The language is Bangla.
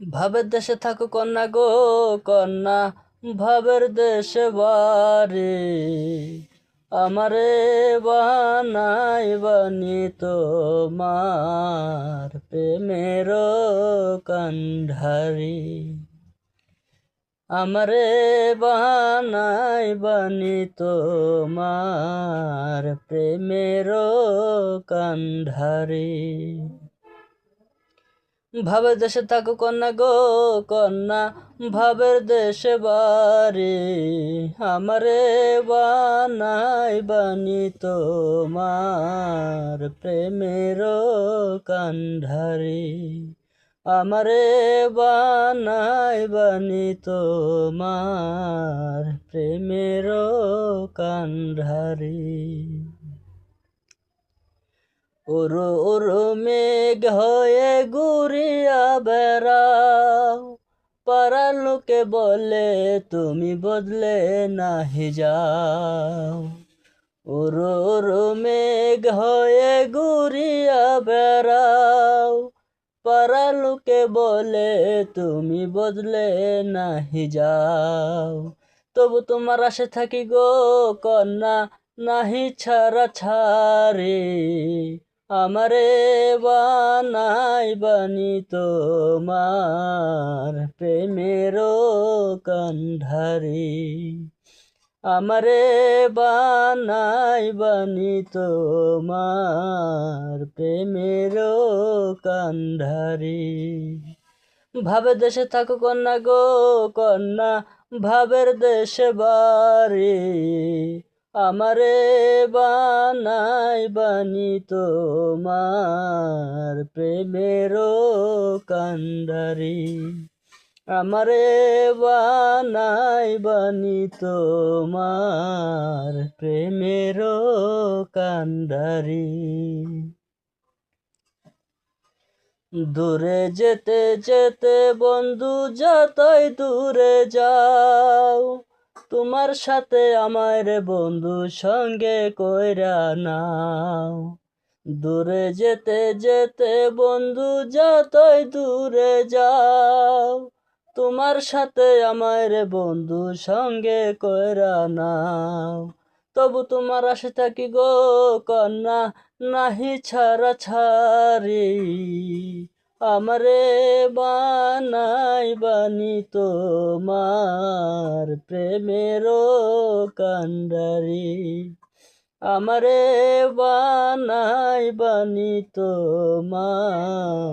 ভাবের দেশে থাকো কন্যা গো কন্যা, ভাবের দেশে বারে আমারে বানাই বানি তোমার প্রেমের কান্ধারি। আমারে বানাই বানি তোমার প্রেমের কান্ধারি। ভাবের দেশে থাকো কন্যা গো কন্যা, ভাবের দেশে বারে আমারে বানাই বানি তোমার প্রেমের কান্ধারি। আমারে বানাই বানি তোমার প্রেমের কান্ধারি। ওরো ওরো মেঘ হয়ে ঘুরিয়া বেড়াও, পাড়ার লোকে বলে তুমি বদলে নাহি যাও। ওরো ওরো মেঘ হয়ে ঘুরিয়া বেড়াও, পাড়ার লোকে বলে তুমি বদলে নাহি যাও। তবু তোমার আশে থাকি গো কন্যা, নাহি ছাড়া ছাড়ে আমারে বানাই বানি তোমার প্রেমের কান্ধারি। আমারে বানাই বানি তোমার প্রেমের কান্ধারি। ভাবের দেশে থাকো কন্যা গো কন্যা, ভাবের দেশে বারে আমারে বানাই বানি তোমার প্রেমের কান্ধারি। আমারে বানাই বানি তোমার প্রেমের কান্ধারি। দূরে যেতে যেতে বন্ধু যতই দূরে যাও, তোমার সাথে আমার বন্ধু সঙ্গে কইরা নাও। দূরে যেতে যেতে বন্ধু যতই দূরে যাও, তোমার সাথে আমার বন্ধু সঙ্গে কইরা নাও। তবু তোমার আশে থাকি গো কন্যা, নাহি ছাড়া ছাড়ি আমারে বানাই বানি তোমার প্রেমের কান্ধারি। আমারে বানাই বানি তোমার